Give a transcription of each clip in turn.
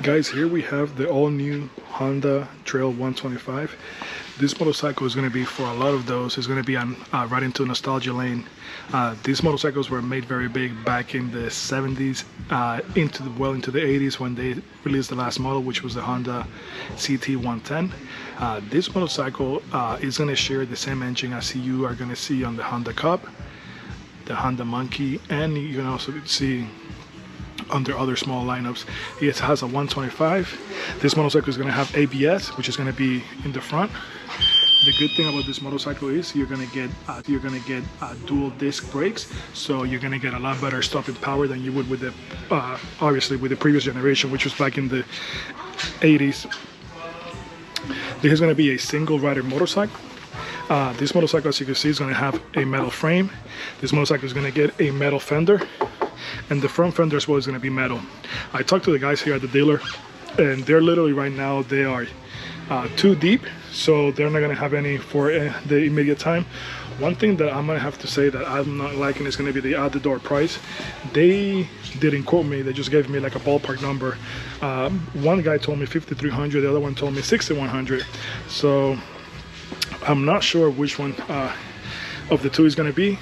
Guys, here we have the all-new Honda Trail 125. This motorcycle is going to be, for a lot of those, is going to be on right into nostalgia lane. These motorcycles were made very big back in the 70s, into the 80s when they released the last model, which was the Honda CT110. This motorcycle is going to share the same engine as you are going to see on the Honda Cup, the Honda Monkey, and you can also see under other small lineups. It has a 125. This motorcycle is going to have ABS, which is going to be in the front. The good thing about this motorcycle is you're going to get dual disc brakes, so you're going to get a lot better stopping power than you would with the obviously with the previous generation, which was back in the 80s. This is going to be a single rider motorcycle. This motorcycle, as you can see, is going to have a metal frame. This motorcycle is going to get a metal fender, and the front fender as well is going to be metal. I talked to the guys here at the dealer, and they're literally right now, they are too deep, so they're not going to have any for the immediate time. One thing that I'm going to have to say that I'm not liking is going to be the out-the-door price. They didn't quote me, they just gave me like a ballpark number. One guy told me 5,300, the other one told me 6,100. So I'm not sure which one of the two is going to be.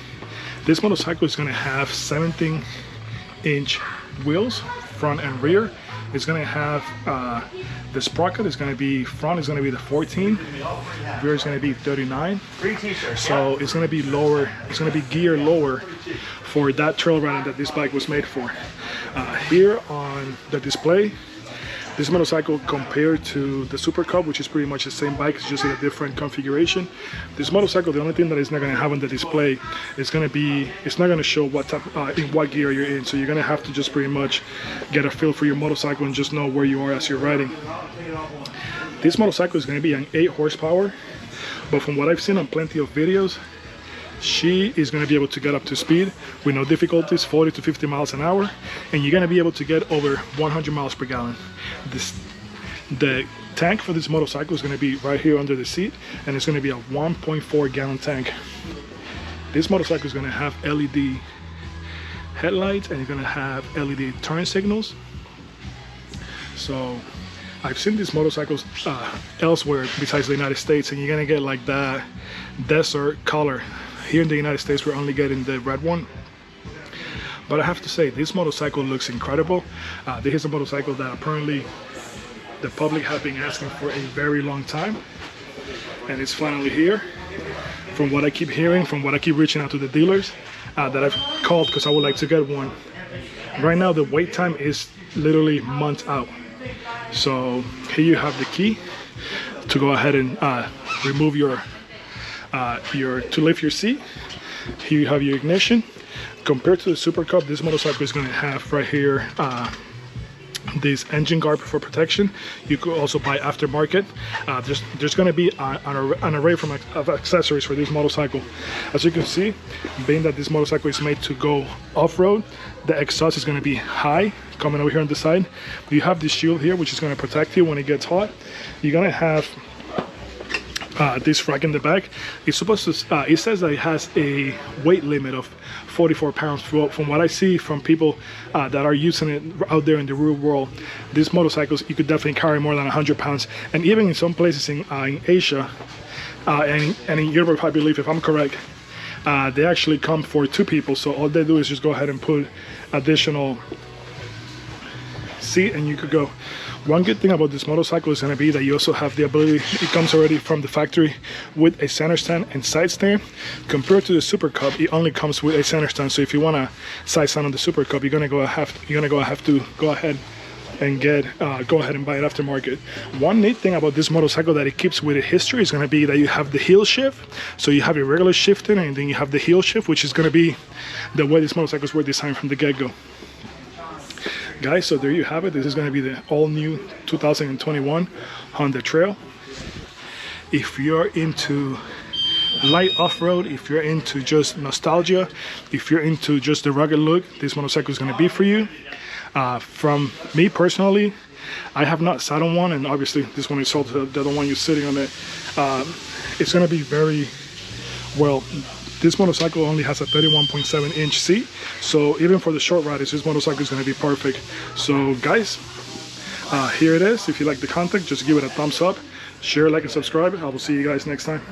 This motorcycle is going to have 17-inch wheels, front and rear. It's going to have the sprocket is going to be, front is going to be the 14, rear is going to be 39. So it's going to be lower, it's going to be geared lower for that trail riding that this bike was made for. Here on the display, this motorcycle compared to the Super Cup, which is pretty much the same bike, it's just in a different configuration. This motorcycle, the only thing that it's not going to have on the display is going to be, it's not going to show what type, in what gear you're in. So you're going to have to just pretty much get a feel for your motorcycle and just know where you are as you're riding. This motorcycle is going to be an 8 horsepower, but from what I've seen on plenty of videos, she is going to be able to get up to speed with no difficulties, 40 to 50 miles an hour, and you're going to be able to get over 100 miles per gallon. The tank for this motorcycle is going to be right here under the seat, and it's going to be a 1.4 gallon tank. This motorcycle is going to have LED headlights, and you're going to have LED turn signals. So I've seen these motorcycles elsewhere besides the United States, and you're going to get like that desert color. Here in the United States, we're only getting the red one. But I have to say, this motorcycle looks incredible. This is a motorcycle that apparently the public have been asking for a very long time, and it's finally here. From what I keep hearing, from what I keep reaching out to the dealers that I've called because I would like to get one. Right now, the wait time is literally months out. So here you have the key to go ahead and remove to lift your seat. Here you have your ignition. Compared to the Super Cup, this motorcycle is going to have right here this engine guard for protection. You could also buy aftermarket. There's going to be an array of accessories for this motorcycle. As you can see, being that this motorcycle is made to go off-road, the exhaust is going to be high coming over here on the side. You have this shield here, which is going to protect you when it gets hot. You're going to have this rack in the back. It's supposed to, it says that it has a weight limit of 44 pounds. From what I see from people that are using it out there in the real world, these motorcycles, you could definitely carry more than 100 pounds. And even in some places in Asia and in Europe, I believe, if I'm correct, they actually come for 2 people. So all they do is just go ahead and put additional seat and you could go. One good thing about this motorcycle is going to be that you also have the ability, it comes already from the factory with a center stand and side stand. Compared to the Super Cup, it only comes with a center stand. So if you want a side stand on the Super Cup, you're gonna have to go ahead and buy it aftermarket. One neat thing about this motorcycle that it keeps with the history is going to be that you have the heel shift. So you have your regular shifting, and then you have the heel shift, which is going to be the way these motorcycles were designed from the get-go. Guys, so there you have it. This is going to be the all-new 2021 Honda Trail. If you're into light off-road, if you're into just nostalgia, if you're into just the rugged look, this motorcycle is going to be for you. From me personally, I have not sat on one, and obviously this one is sold to the other one you're sitting on it. It's going to be very well. This motorcycle only has a 31.7-inch seat, so even for the short riders, this motorcycle is going to be perfect. So guys, Here it is. If you like the content, just give it a thumbs up, share, like, and subscribe. I will see you guys next time.